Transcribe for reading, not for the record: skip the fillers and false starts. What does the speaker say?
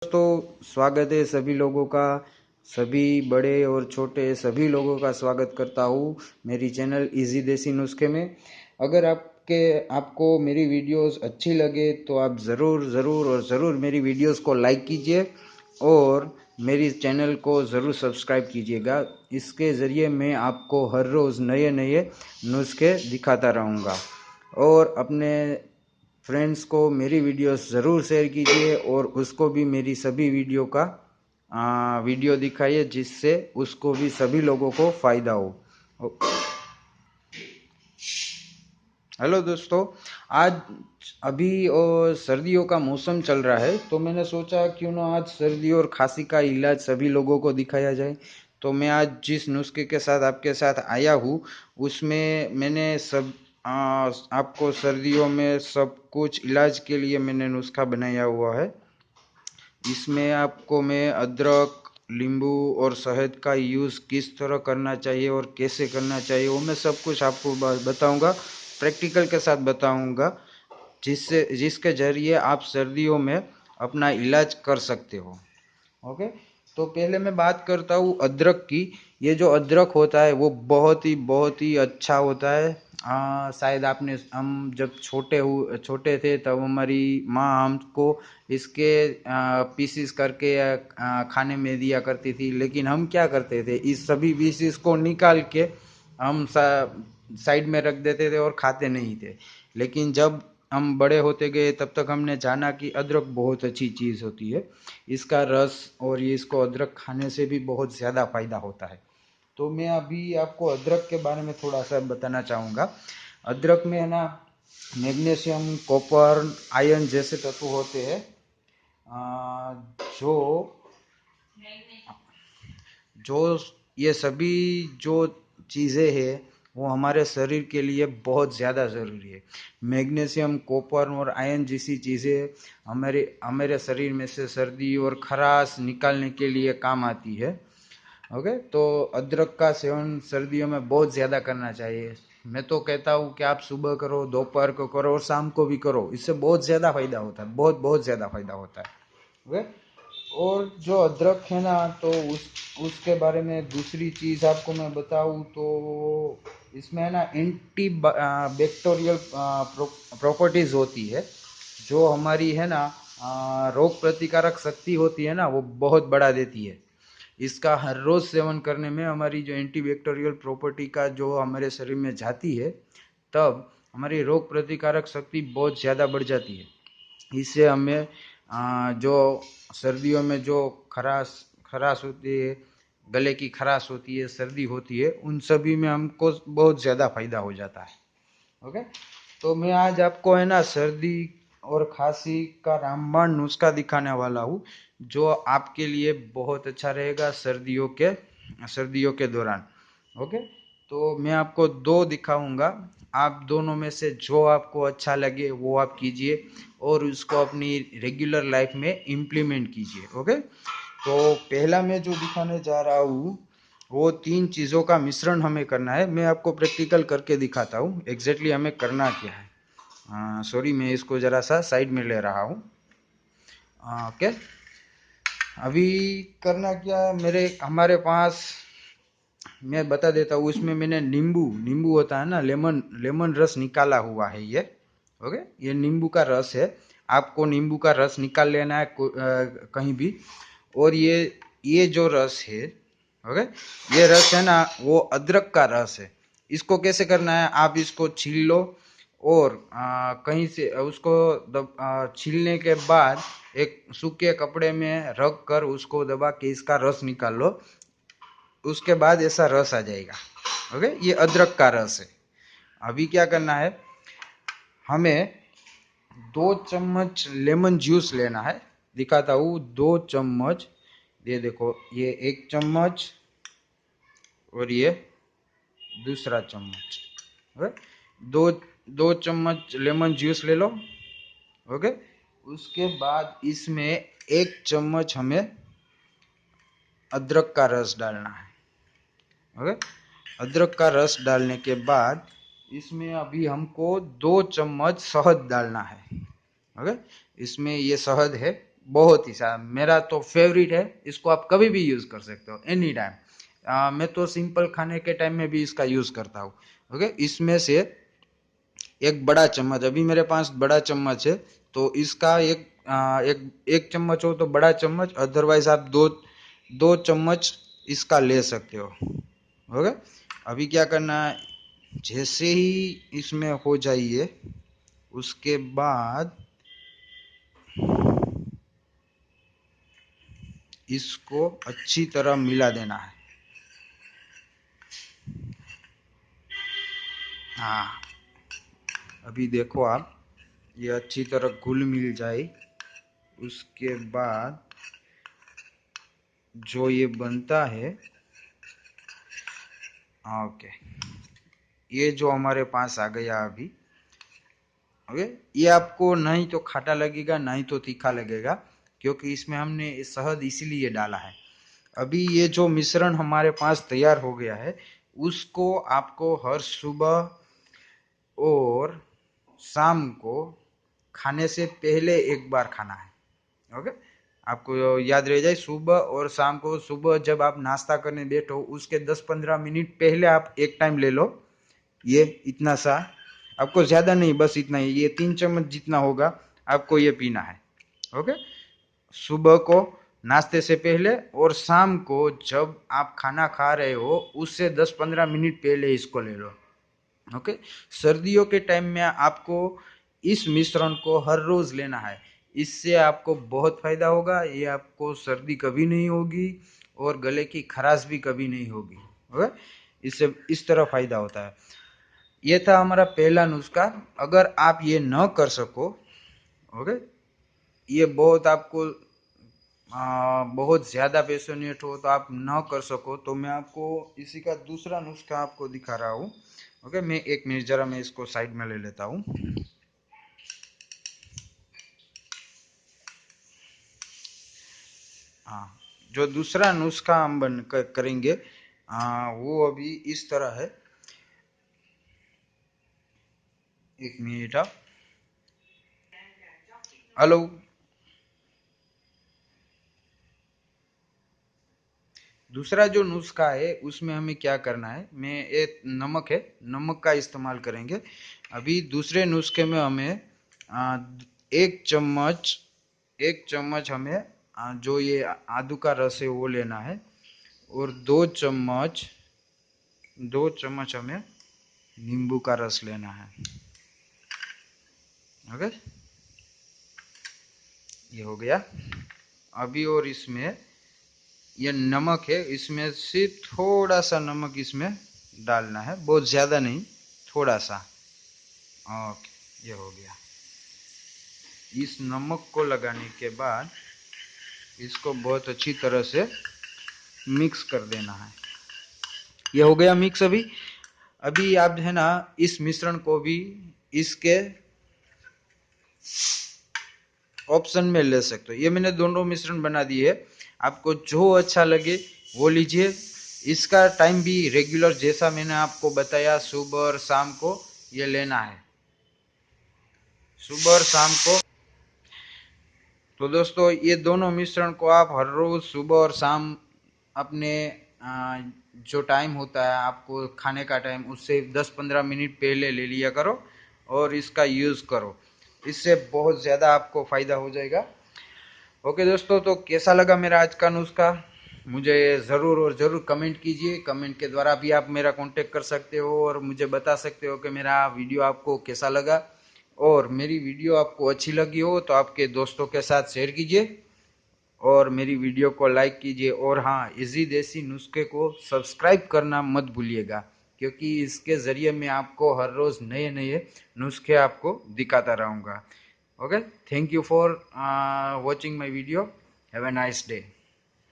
दोस्तों, स्वागत है सभी लोगों का। सभी बड़े और छोटे सभी लोगों का स्वागत करता हूँ मेरी चैनल इजी देसी नुस्खे में। अगर आपको मेरी वीडियोस अच्छी लगे तो आप ज़रूर मेरी वीडियोस को लाइक कीजिए और मेरी चैनल को ज़रूर सब्सक्राइब कीजिएगा। इसके ज़रिए मैं आपको हर रोज़ नए नए नुस्खे दिखाता रहूँगा और अपने फ्रेंड्स को मेरी वीडियोस ज़रूर शेयर कीजिए और उसको भी मेरी सभी वीडियो का वीडियो दिखाइए, जिससे उसको भी सभी लोगों को फ़ायदा हो। हेलो दोस्तों, आज अभी और सर्दियों का मौसम चल रहा है, तो मैंने सोचा क्यों ना आज सर्दी और खांसी का इलाज सभी लोगों को दिखाया जाए। तो मैं आज जिस नुस्खे के साथ आपके साथ आया हूँ उसमें मैंने आपको सर्दियों में सब कुछ इलाज के लिए मैंने नुस्खा बनाया हुआ है। इसमें आपको मैं अदरक, नींबू और शहद का यूज़ किस तरह करना चाहिए और कैसे करना चाहिए वो मैं सब कुछ आपको बताऊंगा, प्रैक्टिकल के साथ बताऊंगा, जिसके ज़रिए आप सर्दियों में अपना इलाज कर सकते हो। ओके, तो पहले मैं बात करता हूँ अदरक की। ये जो अदरक होता है वो बहुत ही अच्छा होता है। शायद आपने हम जब छोटे थे तब हमारी माँ हमको इसके पीसीस करके खाने में दिया करती थी, लेकिन हम क्या करते थे, इस सभी पीसीस को निकाल के हम साइड में रख देते थे और खाते नहीं थे। लेकिन जब हम बड़े होते गए तब तक हमने जाना कि अदरक बहुत अच्छी चीज़ होती है। इसका रस और ये इसको अदरक खाने से भी बहुत ज़्यादा फायदा होता है। तो मैं अभी आपको अदरक के बारे में थोड़ा सा बताना चाहूँगा। अदरक में है ना मैग्नीशियम, कॉपर, आयरन जैसे तत्व होते हैं, जो जो ये सभी जो चीज़ें हैं वो हमारे शरीर के लिए बहुत ज़्यादा ज़रूरी है। मैग्नीशियम, कॉपर और आयरन जैसी चीज़ें हमारे हमारे शरीर में से सर्दी और खराश निकालने के लिए काम आती है। ओके, तो अदरक का सेवन सर्दियों में बहुत ज़्यादा करना चाहिए। मैं तो कहता हूँ कि आप सुबह करो, दोपहर को करो और शाम को भी करो, इससे बहुत ज़्यादा फायदा होता है, बहुत ज़्यादा फायदा होता है। ओके, और जो अदरक है ना, तो उसके बारे में दूसरी चीज़ आपको मैं बताऊँ तो इसमें है ना एंटी बैक्टीरियल प्रॉपर्टीज़ होती है, जो हमारी है ना रोग प्रतिकारक शक्ति होती है ना वो बहुत बढ़ा देती है। इसका हर रोज़ सेवन करने में हमारी जो एंटीबैक्टीरियल प्रॉपर्टी का जो हमारे शरीर में जाती है, तब हमारी रोग प्रतिकारक शक्ति बहुत ज़्यादा बढ़ जाती है। इससे हमें जो सर्दियों में जो खराश खराश होती है, गले की खराश होती है, सर्दी होती है, उन सभी में हमको बहुत ज़्यादा फायदा हो जाता है। ओके, तो मैं आज आपको है ना सर्दी और खांसी का रामबाण नुस्खा दिखाने वाला हूँ, जो आपके लिए बहुत अच्छा रहेगा सर्दियों के दौरान। ओके, तो मैं आपको दो दिखाऊंगा, आप दोनों में से जो आपको अच्छा लगे वो आप कीजिए और उसको अपनी रेगुलर लाइफ में इम्प्लीमेंट कीजिए। ओके, तो पहला मैं जो दिखाने जा रहा हूँ वो तीन चीज़ों का मिश्रण हमें करना है। मैं आपको प्रैक्टिकल करके दिखाता हूँ एग्जैक्टली हमें करना क्या है। सॉरी, मैं इसको ज़रा सा साइड में ले रहा हूँ। ओके, अभी करना क्या है, हमारे पास मैं बता देता हूँ। उसमें मैंने नींबू नींबू होता है ना, लेमन रस निकाला हुआ है ये। ओके, ये नींबू का रस है। आपको नींबू का रस निकाल लेना है कहीं भी। और ये जो रस है, ओके, ये रस है ना वो अदरक का रस है। इसको कैसे करना है, आप इसको छील लो और कहीं से उसको छीलने के बाद एक सूखे कपड़े में रख कर उसको दबा के इसका रस निकाल लो। उसके बाद ऐसा रस आ जाएगा। ओके, ये अदरक का रस है। अभी क्या करना है, हमें 2 चम्मच लेमन जूस लेना है। दिखाता हूँ, 2 चम्मच, ये देखो, ये 1 चम्मच और ये दूसरा चम्मच। ओके, दो 2 चम्मच लेमन जूस ले लो। ओके, उसके बाद इसमें 1 चम्मच हमें अदरक का रस डालना है। ओके, अदरक का रस डालने के बाद इसमें अभी हमको 2 चम्मच शहद डालना है। ओके, इसमें ये शहद है, बहुत ही सारा, मेरा तो फेवरेट है। इसको आप कभी भी यूज कर सकते हो, एनी टाइम। मैं तो सिंपल खाने के टाइम में भी इसका यूज करता हूँ। ओके, इसमें से एक बड़ा चम्मच, अभी मेरे पास बड़ा चम्मच है, तो इसका एक चम्मच हो तो बड़ा चम्मच, अदरवाइज आप दो चम्मच इसका ले सकते हो। ओके, अभी क्या करना है, जैसे ही इसमें हो जाइए उसके बाद इसको अच्छी तरह मिला देना है। हाँ, अभी देखो आप, ये अच्छी तरह घुल मिल जाए उसके बाद जो ये बनता है, ओके, ये जो हमारे पास आ गया अभी। ओके, ये आपको नहीं तो खट्टा लगेगा नहीं तो तीखा लगेगा, क्योंकि इसमें हमने शहद इसीलिए डाला है। अभी ये जो मिश्रण हमारे पास तैयार हो गया है, उसको आपको हर सुबह और शाम को खाने से पहले एक बार खाना है। ओके, आपको याद रह जाए, सुबह और शाम को। सुबह जब आप नाश्ता करने बैठो उसके 10-15 मिनट पहले आप एक टाइम ले लो, ये इतना सा, आपको ज्यादा नहीं, बस इतना ही, ये 3 चम्मच जितना होगा आपको ये पीना है। ओके, सुबह को नाश्ते से पहले और शाम को जब आप खाना खा रहे हो उससे 10-15 मिनट पहले इसको ले लो। ओके, सर्दियों के टाइम में आपको इस मिश्रण को हर रोज लेना है, इससे आपको बहुत फायदा होगा। ये आपको सर्दी कभी नहीं होगी और गले की खराश भी कभी नहीं होगी। ओके, इससे इस तरह फायदा होता है। ये था हमारा पहला नुस्खा। अगर आप ये न कर सको, ओके, ये बहुत आपको बहुत ज्यादा पैशनेट हो तो आप न कर सको, तो मैं आपको इसी का दूसरा नुस्खा आपको दिखा रहा हूँ। ओके, मैं एक मिनट जरा मैं इसको साइड में ले लेता हूँ। हाँ, जो दूसरा नुस्खा हम करेंगे, वो अभी इस तरह है। एक मिनट आप, हेलो। दूसरा जो नुस्खा है उसमें हमें क्या करना है, मैं एक नमक है, नमक का इस्तेमाल करेंगे। अभी दूसरे नुस्खे में हमें आ, एक चम्मच एक चम्मच हमें जो ये आदू का रस है वो लेना है, और 2 चम्मच हमें नींबू का रस लेना है। ओके, ये हो गया। अभी और इसमें ये नमक है, इसमें से थोड़ा सा नमक इसमें डालना है, बहुत ज्यादा नहीं, थोड़ा सा। ओके, ये हो गया। इस नमक को लगाने के बाद इसको बहुत अच्छी तरह से मिक्स कर देना है। ये हो गया मिक्स। अभी अभी आप है ना, इस मिश्रण को भी इसके ऑप्शन में ले सकते हो। ये मैंने दोनों मिश्रण बना दिए है, आपको जो अच्छा लगे वो लीजिए। इसका टाइम भी रेगुलर जैसा मैंने आपको बताया, सुबह और शाम को ये लेना है, सुबह और शाम को। तो दोस्तों, ये दोनों मिश्रण को आप हर रोज सुबह और शाम अपने जो टाइम होता है आपको खाने का टाइम, उससे 10-15 मिनट पहले ले लिया करो और इसका यूज़ करो, इससे बहुत ज़्यादा आपको फ़ायदा हो जाएगा। ओके दोस्तों, तो कैसा लगा मेरा आज का नुस्खा, मुझे ज़रूर और ज़रूर कमेंट कीजिए। कमेंट के द्वारा भी आप मेरा कांटेक्ट कर सकते हो और मुझे बता सकते हो कि मेरा वीडियो आपको कैसा लगा। और मेरी वीडियो आपको अच्छी लगी हो तो आपके दोस्तों के साथ शेयर कीजिए और मेरी वीडियो को लाइक कीजिए। और हाँ, इजी देसी नुस्खे को सब्सक्राइब करना मत भूलिएगा, क्योंकि इसके ज़रिए मैं आपको हर रोज़ नए नए नुस्खे आपको दिखाता रहूँगा। Okay, thank you for watching my video. Have a nice day.